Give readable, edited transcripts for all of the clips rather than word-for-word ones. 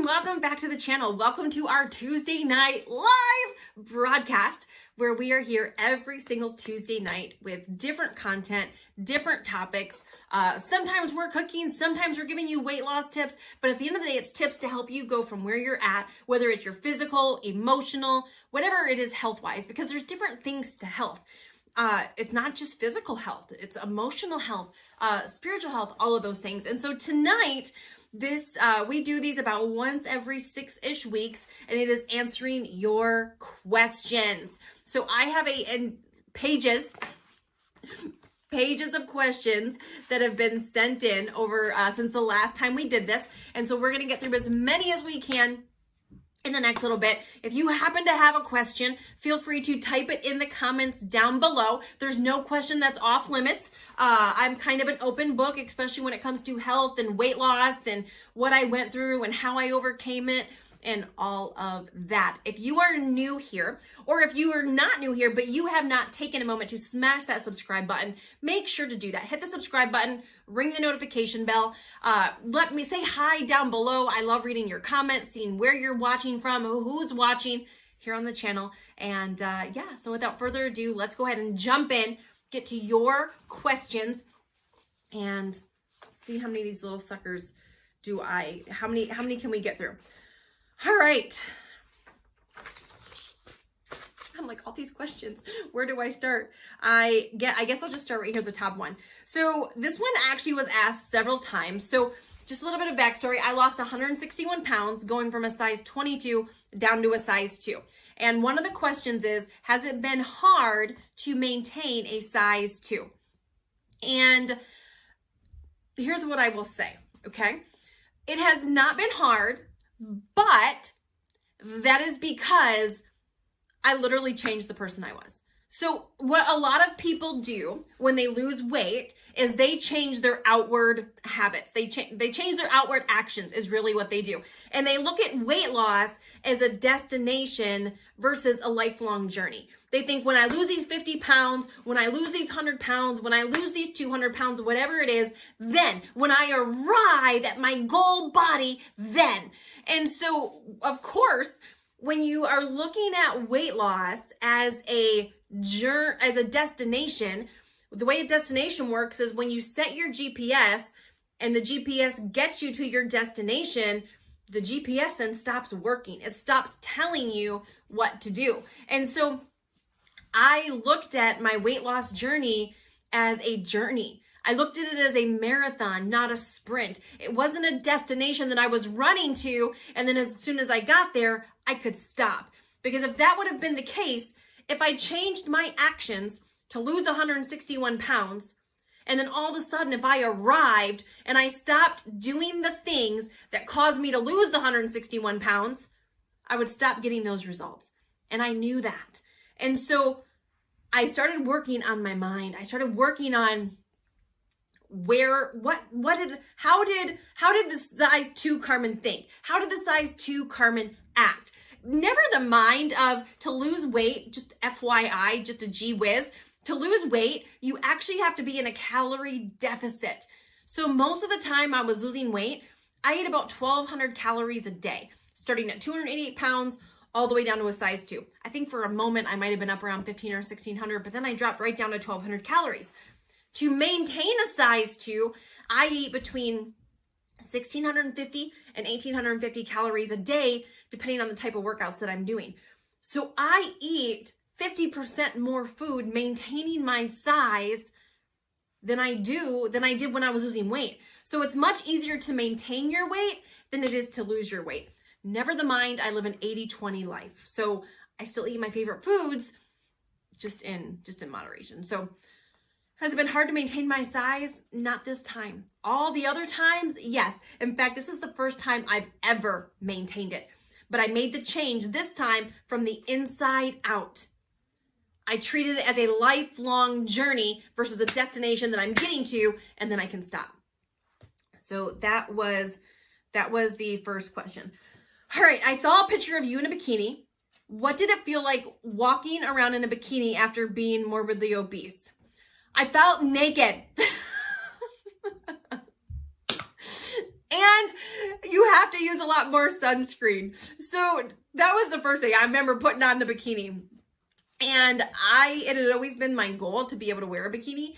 and welcome back to the channel. Welcome to our Tuesday night live broadcast where we are here every single Tuesday night with different content, different topics. Sometimes we're cooking, sometimes we're giving you weight loss tips, but at the end of the day, it's tips to help you go from where you're at, whether it's your physical, emotional, whatever it is health-wise, because there's different things to health. It's not just physical health, it's emotional health, spiritual health, all of those things. And so tonight, we do these about once every 6-ish weeks, and it is answering your questions. So I have pages of questions that have been sent in over since the last time we did this. And so we're going to get through as many as we can in the next little bit. If you happen to have a question, feel free to type it in the comments down below. There's no question that's off limits. I'm kind of an open book, especially when it comes to health and weight loss and what I went through and how I overcame it and all of that. If you are new here, or if you are not new here, but you have not taken a moment to smash that subscribe button, make sure to do that. Hit the subscribe button, ring the notification bell. Let me say hi down below. I love reading your comments, seeing where you're watching from, who's watching here on the channel. And yeah, so without further ado, let's go ahead and jump in, get to your questions, and see how many of these little suckers how many can we get through? All right. I'm like, all these questions, where do I start? I guess I'll just start right here, the top one. So this one actually was asked several times. So just a little bit of backstory. I lost 161 pounds going from a size 22 down to a size 2. And one of the questions is, has it been hard to maintain a size 2? And here's what I will say, okay? It has not been hard, but that is because I literally changed the person I was. So what a lot of people do when they lose weight is they change their outward habits. They change their outward actions is really what they do. And they look at weight loss as a destination versus a lifelong journey. They think when I lose these 50 pounds, when I lose these 100 pounds, when I lose these 200 pounds, whatever it is, then when I arrive at my goal body, then. And so, of course, when you are looking at weight loss as a destination, the way a destination works is when you set your GPS and the GPS gets you to your destination, the GPS then stops working. It stops telling you what to do. And so I looked at my weight loss journey as a journey. I looked at it as a marathon, not a sprint. It wasn't a destination that I was running to, and then as soon as I got there, I could stop. Because if that would have been the case, if I changed my actions to lose 161 pounds, and then all of a sudden, if I arrived and I stopped doing the things that caused me to lose the 161 pounds, I would stop getting those results. And I knew that. And so I started working on my mind. I started working on how did the size 2 Carmen think? How did the size 2 Carmen act? Never the mind of to lose weight, just FYI, just a gee whiz. To lose weight, you actually have to be in a calorie deficit. So most of the time I was losing weight, I ate about 1,200 calories a day, starting at 288 pounds all the way down to a size 2. I think for a moment I might have been up around 1,500 or 1,600, but then I dropped right down to 1,200 calories. To maintain a size 2, I eat between 1,650 and 1,850 calories a day, depending on the type of workouts that I'm doing. So I eat 50% more food maintaining my size than I did when I was losing weight. So it's much easier to maintain your weight than it is to lose your weight. Never the mind, I live an 80-20 life. So I still eat my favorite foods, just in moderation. So has it been hard to maintain my size? Not this time. All the other times, yes. In fact, this is the first time I've ever maintained it. But I made the change this time from the inside out. I treated it as a lifelong journey versus a destination that I'm getting to, and then I can stop. So that was the first question. All right, I saw a picture of you in a bikini. What did it feel like walking around in a bikini after being morbidly obese? I felt naked. And you have to use a lot more sunscreen. So that was the first thing. I remember putting on the bikini. And it had always been my goal to be able to wear a bikini.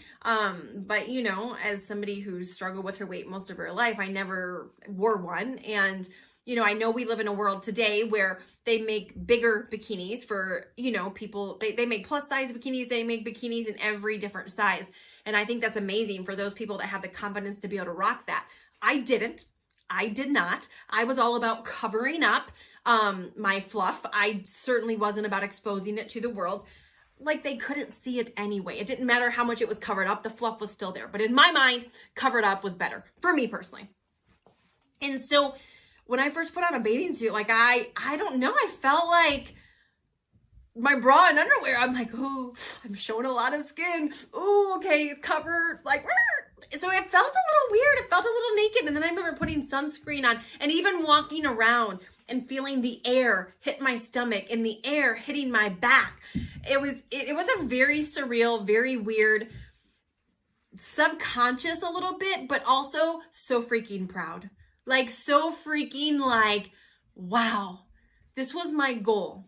But you know, as somebody who's struggled with her weight most of her life, I never wore one. And, you know, I know we live in a world today where they make bigger bikinis for, you know, people, they make plus size bikinis, they make bikinis in every different size. And I think that's amazing for those people that have the confidence to be able to rock that. I did not. I was all about covering up my fluff. I certainly wasn't about exposing it to the world. Like, they couldn't see it anyway. It didn't matter how much it was covered up. The fluff was still there. But in my mind, covered up was better for me personally. And so when I first put on a bathing suit, like I don't know, I felt like my bra and underwear, I'm like, oh, I'm showing a lot of skin. Oh, okay, covered, like, so it felt a little weird. It felt a little naked. And then I remember putting sunscreen on and even walking around and feeling the air hit my stomach and the air hitting my back. It was a very surreal, very weird, subconscious a little bit, but also so freaking proud. Like, so freaking like, wow, this was my goal.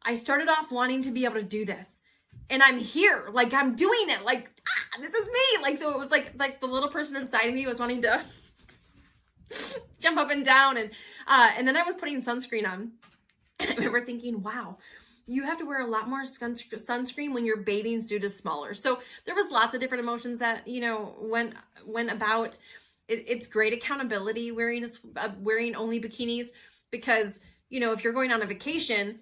I started off wanting to be able to do this. And I'm here, like, I'm doing it, like, this is me. Like, so it was like the little person inside of me was wanting to jump up and down. And then I was putting sunscreen on. And I remember thinking, wow, you have to wear a lot more sunscreen when your bathing suit is smaller. So there was lots of different emotions that, you know, went about. It's great accountability wearing only bikinis, because, you know, if you're going on a vacation,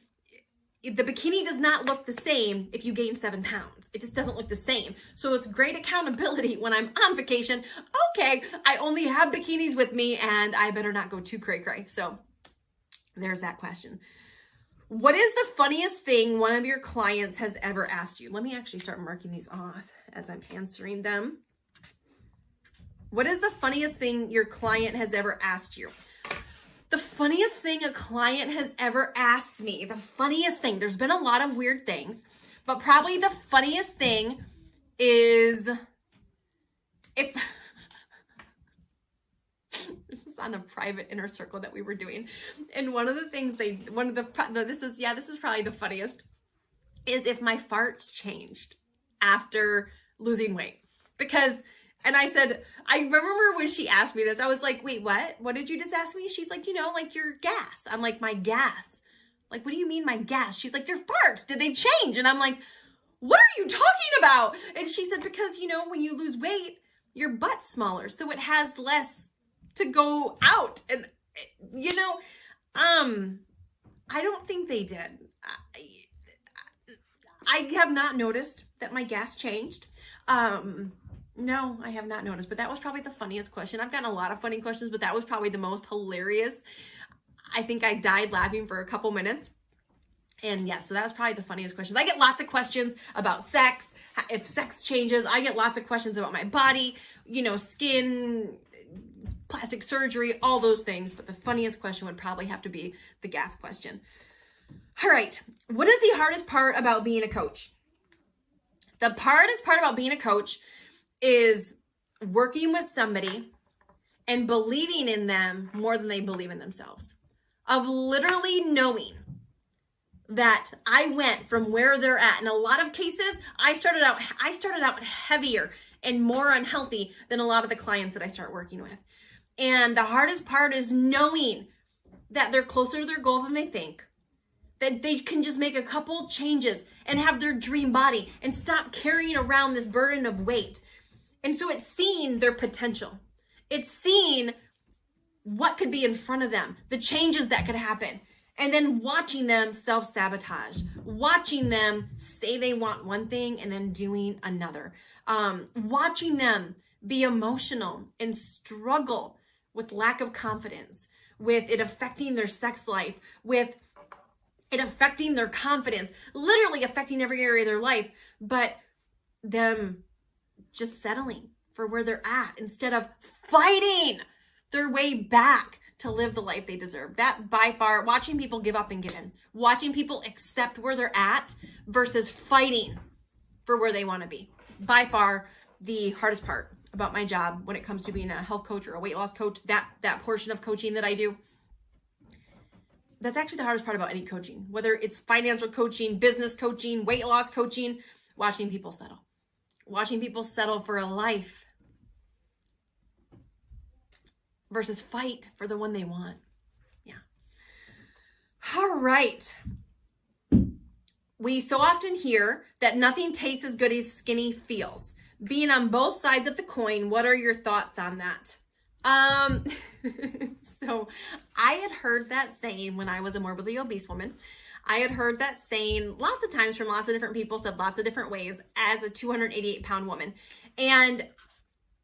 the bikini does not look the same if you gain 7 pounds. It just doesn't look the same. So it's great accountability when I'm on vacation. Okay, I only have bikinis with me and I better not go too cray-cray. So there's that question. What is the funniest thing one of your clients has ever asked you? Let me actually start marking these off as I'm answering them. What is the funniest thing your client has ever asked you? The funniest thing a client has ever asked me, the funniest thing, there's been a lot of weird things, but probably the funniest thing is if, this was on a private inner circle that we were doing. And one of the things this is probably the funniest, is if my farts changed after losing weight. Because, and I said, I remember when she asked me this, I was like, wait, what? What did you just ask me? She's like, you know, like your gas. I'm like, my gas? Like, what do you mean my gas? She's like, your farts, did they change? And I'm like, what are you talking about? And she said, because, you know, when you lose weight, your butt's smaller, so it has less to go out. And, you know, I don't think they did. I have not noticed that my gas changed. No, I have not noticed, but that was probably the funniest question. I've gotten a lot of funny questions, but that was probably the most hilarious. I think I died laughing for a couple minutes. And yeah, so that was probably the funniest questions. I get lots of questions about sex, if sex changes. I get lots of questions about my body, you know, skin, plastic surgery, all those things. But the funniest question would probably have to be the gas question. All right. What is the hardest part about being a coach? The hardest part about being a coach is working with somebody and believing in them more than they believe in themselves. Of literally knowing that I went from where they're at. In a lot of cases, I started out heavier and more unhealthy than a lot of the clients that I start working with. And the hardest part is knowing that they're closer to their goal than they think, that they can just make a couple changes and have their dream body and stop carrying around this burden of weight. And so it's seeing their potential. It's seeing what could be in front of them, the changes that could happen, and then watching them self-sabotage, watching them say they want one thing and then doing another, watching them be emotional and struggle with lack of confidence, with it affecting their sex life, with it affecting their confidence, literally affecting every area of their life, but them just settling for where they're at instead of fighting their way back to live the life they deserve. That by far, watching people give up and give in, watching people accept where they're at versus fighting for where they want to be. By far the hardest part about my job when it comes to being a health coach or a weight loss coach, that portion of coaching that I do. That's actually the hardest part about any coaching, whether it's financial coaching, business coaching, weight loss coaching, watching people settle for a life versus fight for the one they want. Yeah. All right. We so often hear that nothing tastes as good as skinny feels. Being on both sides of the coin, what are your thoughts on that? So I had heard that saying when I was a morbidly obese woman. I had heard that saying lots of times from lots of different people, said lots of different ways, as a 288-pound woman. And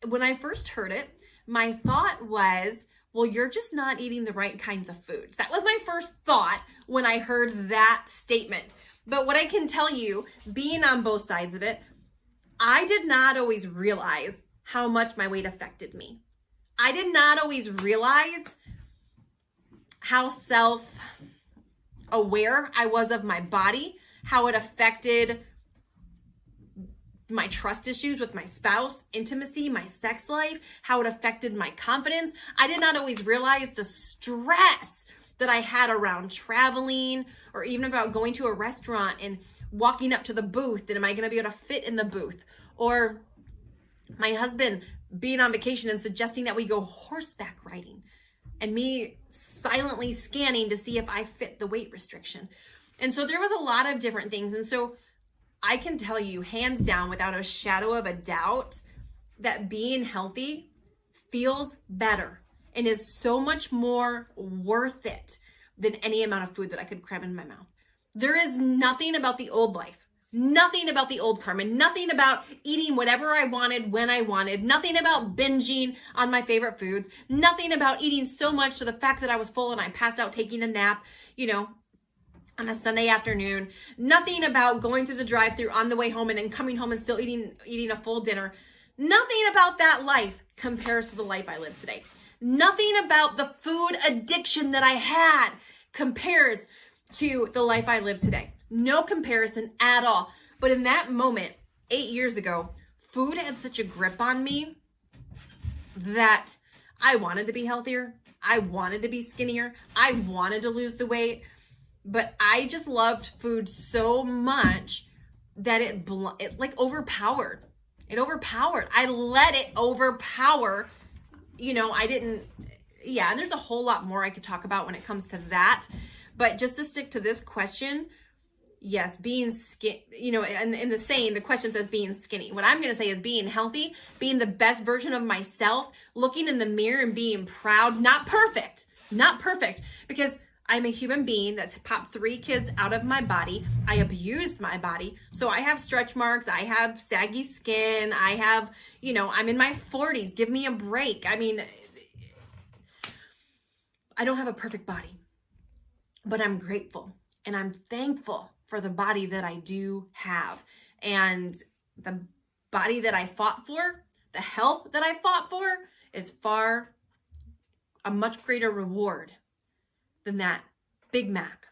when I first heard it, my thought was, well, you're just not eating the right kinds of foods. That was my first thought when I heard that statement. But what I can tell you, being on both sides of it, I did not always realize how much my weight affected me. I did not always realize how self-aware I was of my body, how it affected my trust issues with my spouse, intimacy, my sex life, how it affected my confidence. I did not always realize the stress that I had around traveling, or even about going to a restaurant and walking up to the booth, and am I going to be able to fit in the booth? Or my husband being on vacation and suggesting that we go horseback riding, and me silently scanning to see if I fit the weight restriction. And so there was a lot of different things. And so I can tell you hands down, without a shadow of a doubt, that being healthy feels better and is so much more worth it than any amount of food that I could cram in my mouth. There is nothing about the old life, nothing about the old Carmen, nothing about eating whatever I wanted when I wanted, nothing about binging on my favorite foods, nothing about eating so much to the fact that I was full and I passed out taking a nap, on a Sunday afternoon, nothing about going through the drive-thru on the way home and then coming home and still eating a full dinner. Nothing about that life compares to the life I live today. Nothing about the food addiction that I had compares to the life I live today. No comparison at all. But in that moment, 8 years ago, food had such a grip on me that I wanted to be healthier. I wanted to be skinnier. I wanted to lose the weight. But I just loved food so much that it like overpowered. It overpowered. I let it overpower. And there's a whole lot more I could talk about when it comes to that. But just to stick to this question, yes, being skinny, and in the saying, the question says being skinny. What I'm going to say is being healthy, being the best version of myself, looking in the mirror and being proud, not perfect, because I'm a human being that's popped 3 kids out of my body. I abused my body. So I have stretch marks. I have saggy skin. I have, I'm in my 40s. Give me a break. I mean, I don't have a perfect body, but I'm grateful and I'm thankful for the body that I do have. And the body that I fought for, the health that I fought for, is far a much greater reward than that Big Mac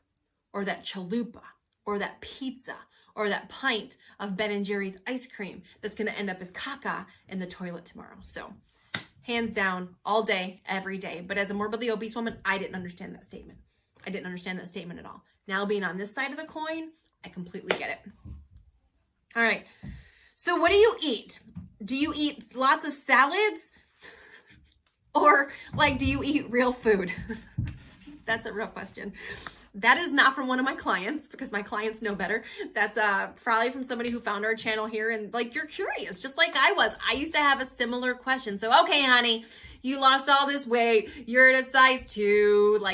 or that chalupa or that pizza or that pint of Ben & Jerry's ice cream that's going to end up as caca in the toilet tomorrow. So hands down, all day, every day. But as a morbidly obese woman, I didn't understand that statement. I didn't understand that statement at all. Now being on this side of the coin, I completely get it. All right. So what do you eat? Do you eat lots of salads? Or do you eat real food? That's a real question. That is not from one of my clients, because my clients know better. That's probably from somebody who found our channel here and you're curious, just like I was. I used to have a similar question. So, okay, honey, you lost all this weight. You're at a size 2.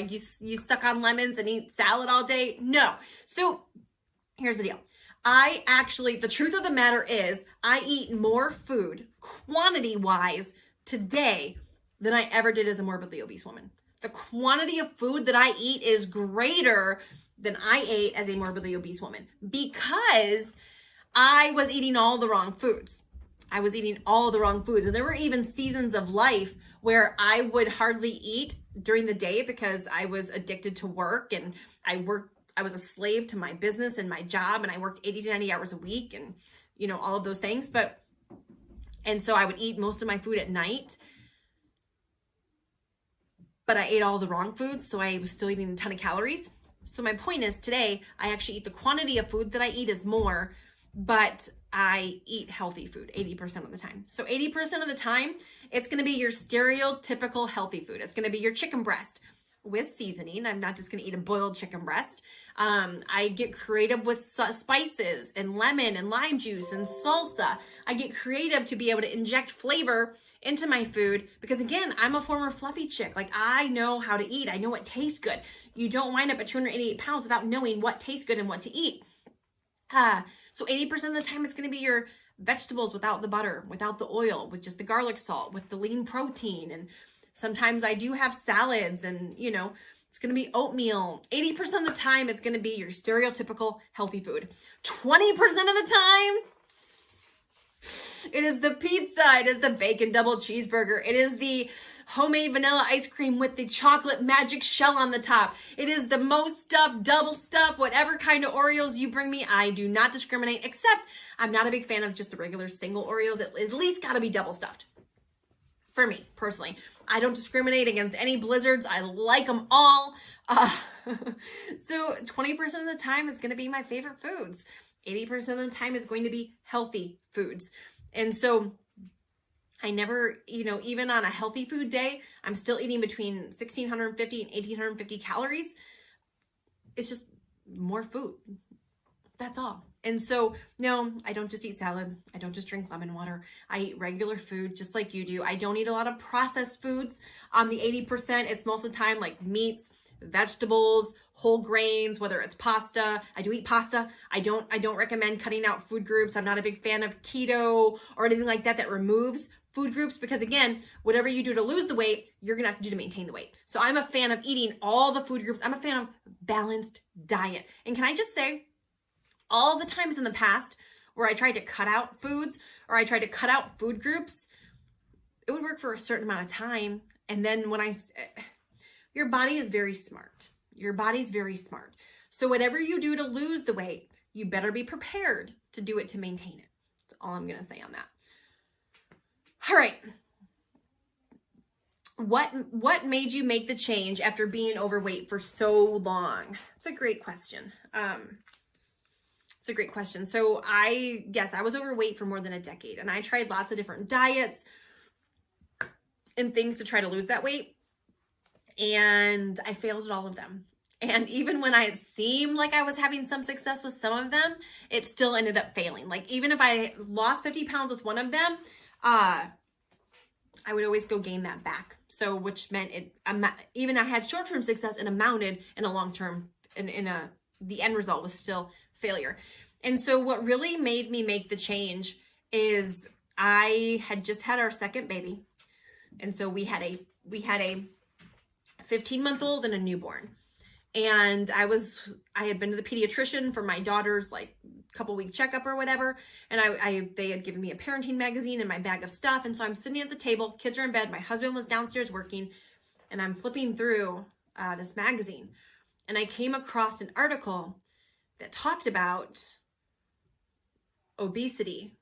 You suck on lemons and eat salad all day. No. So here's the deal. The truth of the matter is I eat more food quantity-wise today than I ever did as a morbidly obese woman. The quantity of food that I eat is greater than I ate as a morbidly obese woman, because I was eating all the wrong foods. And there were even seasons of life where I would hardly eat during the day because I was addicted to work, and I was a slave to my business and my job, and I worked 80 to 90 hours a week and, all of those things. But And so I would eat most of my food at night, but I ate all the wrong foods, so I was still eating a ton of calories. So my point is today, I actually eat the quantity of food that I eat is more, but I eat healthy food 80% of the time. So 80% of the time, it's going to be your stereotypical healthy food. It's going to be your chicken breast with seasoning. I'm not just going to eat a boiled chicken breast. I get creative with spices and lemon and lime juice and salsa. I get creative to be able to inject flavor into my food because, again, I'm a former fluffy chick. Like, I know how to eat. I know what tastes good. You don't wind up at 288 pounds without knowing what tastes good and what to eat. So 80% of the time, it's going to be your vegetables without the butter, without the oil, with just the garlic salt, with the lean protein. And sometimes I do have salads and, it's going to be oatmeal. 80% of the time, it's going to be your stereotypical healthy food. 20% of the time, it is the pizza. It is the bacon double cheeseburger. It is the homemade vanilla ice cream with the chocolate magic shell on the top. It is the most stuffed, double stuffed, whatever kind of Oreos you bring me. I do not discriminate, except I'm not a big fan of just the regular single Oreos. It at least got to be double stuffed. For me, personally, I don't discriminate against any blizzards. I like them all. So 20% of the time is going to be my favorite foods. 80% of the time is going to be healthy foods. And so I never, even on a healthy food day, I'm still eating between 1,650 and 1,850 calories. It's just more food. That's all. And so, no, I don't just eat salads. I don't just drink lemon water. I eat regular food just like you do. I don't eat a lot of processed foods. On the 80%, it's most of the time like meats, vegetables, whole grains, whether it's pasta. I do eat pasta. I don't recommend cutting out food groups. I'm not a big fan of keto or anything like that removes food groups because, again, whatever you do to lose the weight, you're going to have to do to maintain the weight. So I'm a fan of eating all the food groups. I'm a fan of balanced diet. And can I just say, all the times in the past where I tried to cut out foods or I tried to cut out food groups, it would work for a certain amount of time. And then your body is very smart. Your body's very smart. So whatever you do to lose the weight, you better be prepared to do it to maintain it. That's all I'm going to say on that. All right. What made you make the change after being overweight for so long? It's a great question. It's a great question. So I was overweight for more than a decade and I tried lots of different diets and things to try to lose that weight. And I failed at all of them. And even when I seemed like I was having some success with some of them, it still ended up failing. Like even if I lost 50 pounds with one of them, I would always go gain that back. So which meant even I had short-term success and amounted in a long-term, the end result was still failure. And so what really made me make the change is I had just had our second baby. And so we had a 15-month-old and a newborn. And I had been to the pediatrician for my daughter's like couple week checkup or whatever. And they had given me a parenting magazine and my bag of stuff. And so I'm sitting at the table, kids are in bed. My husband was downstairs working and I'm flipping through this magazine. And I came across an article that talked about obesity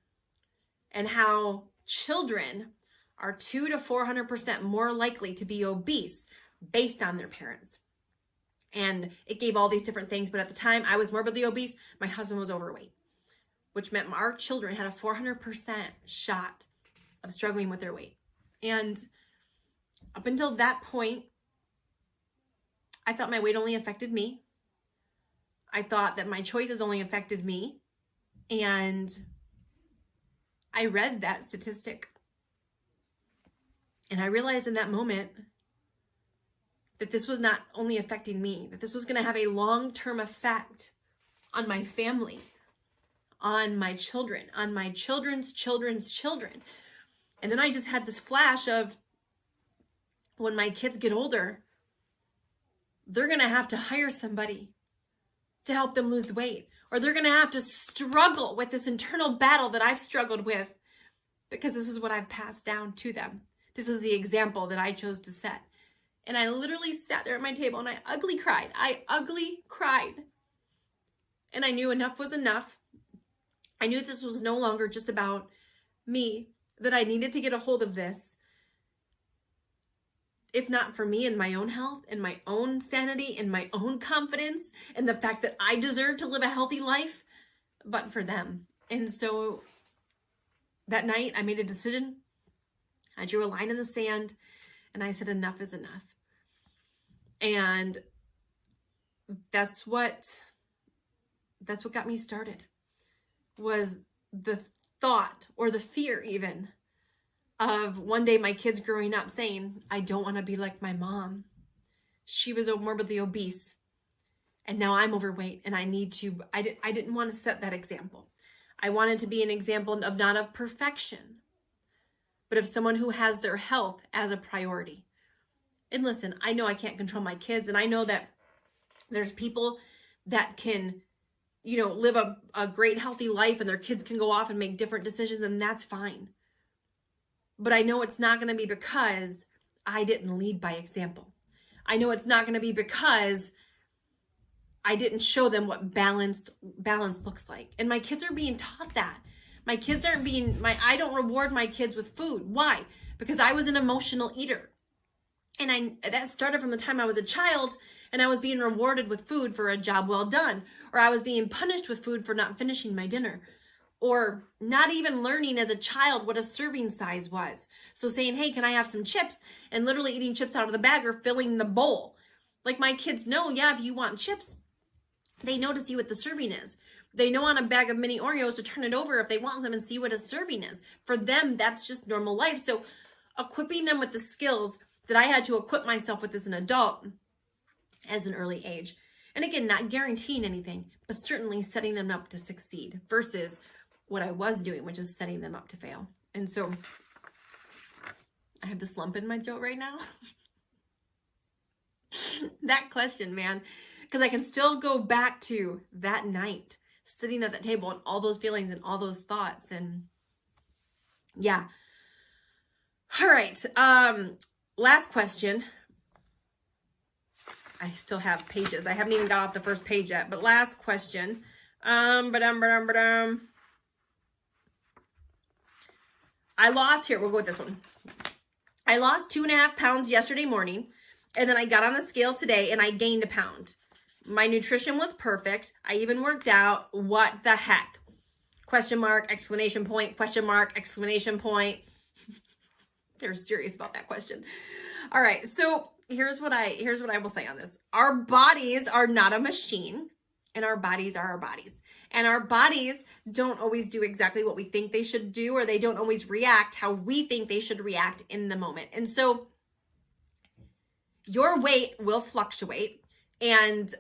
and how children are 200 to 400% more likely to be obese based on their parents. And it gave all these different things. But at the time, I was morbidly obese. My husband was overweight, which meant our children had a 400% shot of struggling with their weight. And up until that point, I thought my weight only affected me. I thought that my choices only affected me. And I read that statistic. And I realized in that moment that this was not only affecting me, that this was going to have a long-term effect on my family, on my children, on my children's children's children. And then I just had this flash of when my kids get older, they're going to have to hire somebody to help them lose the weight, or they're going to have to struggle with this internal battle that I've struggled with because this is what I've passed down to them. This is the example that I chose to set. And I literally sat there at my table and I ugly cried. And I knew enough was enough. I knew this was no longer just about me that I needed to get a hold of this, if not for me and my own health and my own sanity and my own confidence and the fact that I deserve to live a healthy life, but for them. And so that night I made a decision. I drew a line in the sand and I said, enough is enough. And that's what got me started, was the thought or the fear even of one day my kids growing up saying, I don't want to be like my mom. She was morbidly obese and now I'm overweight and I didn't want to set that example. I wanted to be an example of not of perfection, but of someone who has their health as a priority. And listen, I know I can't control my kids, and I know that there's people that can, live a great healthy life and their kids can go off and make different decisions, and that's fine. But I know it's not going to be because I didn't lead by example. I know it's not going to be because I didn't show them what balance looks like. And my kids are being taught that. My kids aren't I don't reward my kids with food. Why? Because I was an emotional eater. And that started from the time I was a child, and I was being rewarded with food for a job well done, or I was being punished with food for not finishing my dinner, or not even learning as a child what a serving size was. So saying, hey, can I have some chips? And literally eating chips out of the bag or filling the bowl. Like, my kids know, yeah, if you want chips, they know to see what the serving is. They know on a bag of mini Oreos to turn it over if they want them and see what a serving is. For them, that's just normal life. So equipping them with the skills that I had to equip myself with as an adult as an early age. And again, not guaranteeing anything, but certainly setting them up to succeed versus what I was doing, which is setting them up to fail. And so I have this lump in my throat right now. That question, man, because I can still go back to that night, sitting at that table and all those feelings and all those thoughts. And yeah. All right. Last question. I still have pages. I haven't even got off the first page yet, but last question. I lost, here, we'll go with this one. I lost 2.5 pounds yesterday morning, and then I got on the scale today and I gained 1 pound. My nutrition was perfect. I even worked out. What the heck? Question mark, exclamation point, question mark, exclamation point. They're serious about that question. All right, so here's what I will say on this. Our bodies are not a machine, and our bodies are our bodies. And our bodies don't always do exactly what we think they should do, or they don't always react how we think they should react in the moment. And so your weight will fluctuate, and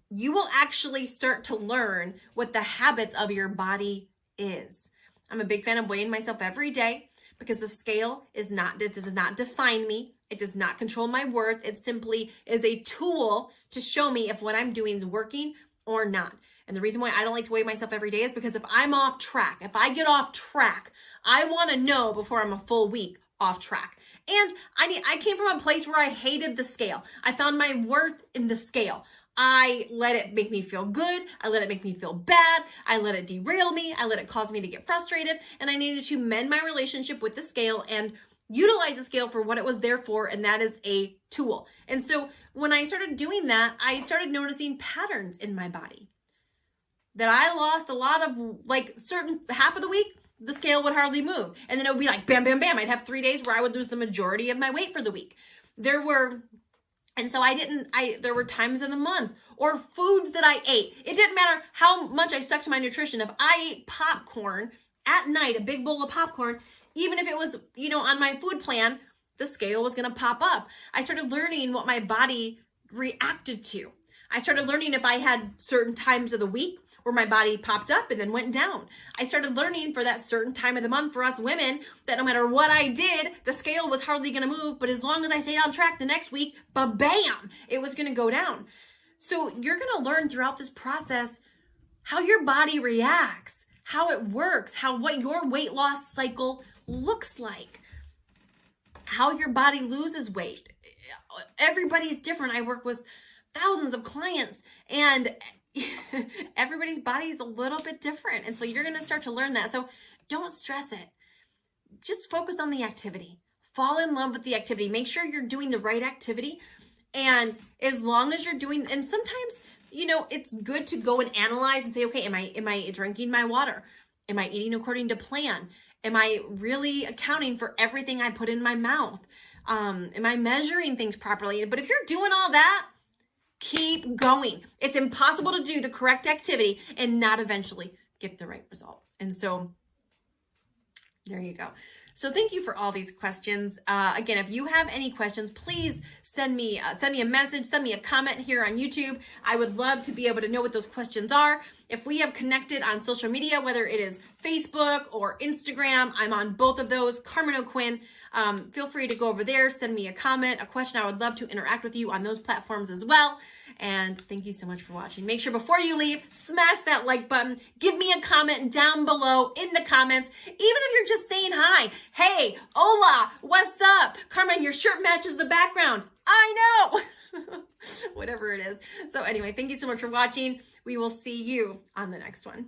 you will actually start to learn what the habits of your body is. I'm a big fan of weighing myself every day, because the scale does not define me. It does not control my worth. It simply is a tool to show me if what I'm doing is working or not. And the reason why I don't like to weigh myself every day is because if I'm off track, if I get off track, I want to know before I'm a full week off track. And I came from a place where I hated the scale. I found my worth in the scale. I let it make me feel good. I let it make me feel bad. I let it derail me. I let it cause me to get frustrated. And I needed to mend my relationship with the scale and utilize the scale for what it was there for, and that is a tool. And so when I started doing that, I started noticing patterns in my body. That I lost a lot of, certain half of the week, the scale would hardly move. And then it would be like, bam, bam, bam. I'd have 3 days where I would lose the majority of my weight for the week. There were times in the month or foods that I ate. It didn't matter how much I stuck to my nutrition. If I ate popcorn at night, a big bowl of popcorn, even if it was, on my food plan, the scale was going to pop up. I started learning what my body reacted to. I started learning if I had certain times of the week where my body popped up and then went down. I started learning for that certain time of the month for us women that no matter what I did, the scale was hardly going to move. But as long as I stayed on track the next week, bam, it was going to go down. So you're going to learn throughout this process how your body reacts, how it works, what your weight loss cycle looks like, how your body loses weight. Everybody's different. I work with thousands of clients, and everybody's body is a little bit different. And so you're going to start to learn that. So Don't stress it. Just focus on the activity. Fall in love with the activity. Make sure you're doing the right activity. And as long as you're doing, and sometimes, it's good to go and analyze and say, okay, am I drinking my water? Am I eating according to plan? Am I really accounting for everything I put in my mouth? Am I measuring things properly? But if you're doing all that, keep going. It's impossible to do the correct activity and not eventually get the right result. And so there you go. So thank you for all these questions. Again, if you have any questions, please send me a message, send me a comment here on YouTube. I would love to be able to know what those questions are. If we have connected on social media, whether it is Facebook or Instagram, I'm on both of those, Carmen O'Quinn. Feel free to go over there, send me a comment, a question. I would love to interact with you on those platforms as well. And thank you so much for watching. Make sure before you leave, smash that like button. Give me a comment down below in the comments. Even if you're just saying hi. Hey, hola, what's up? Carmen, your shirt matches the background. I know. Whatever it is. So anyway, thank you so much for watching. We will see you on the next one.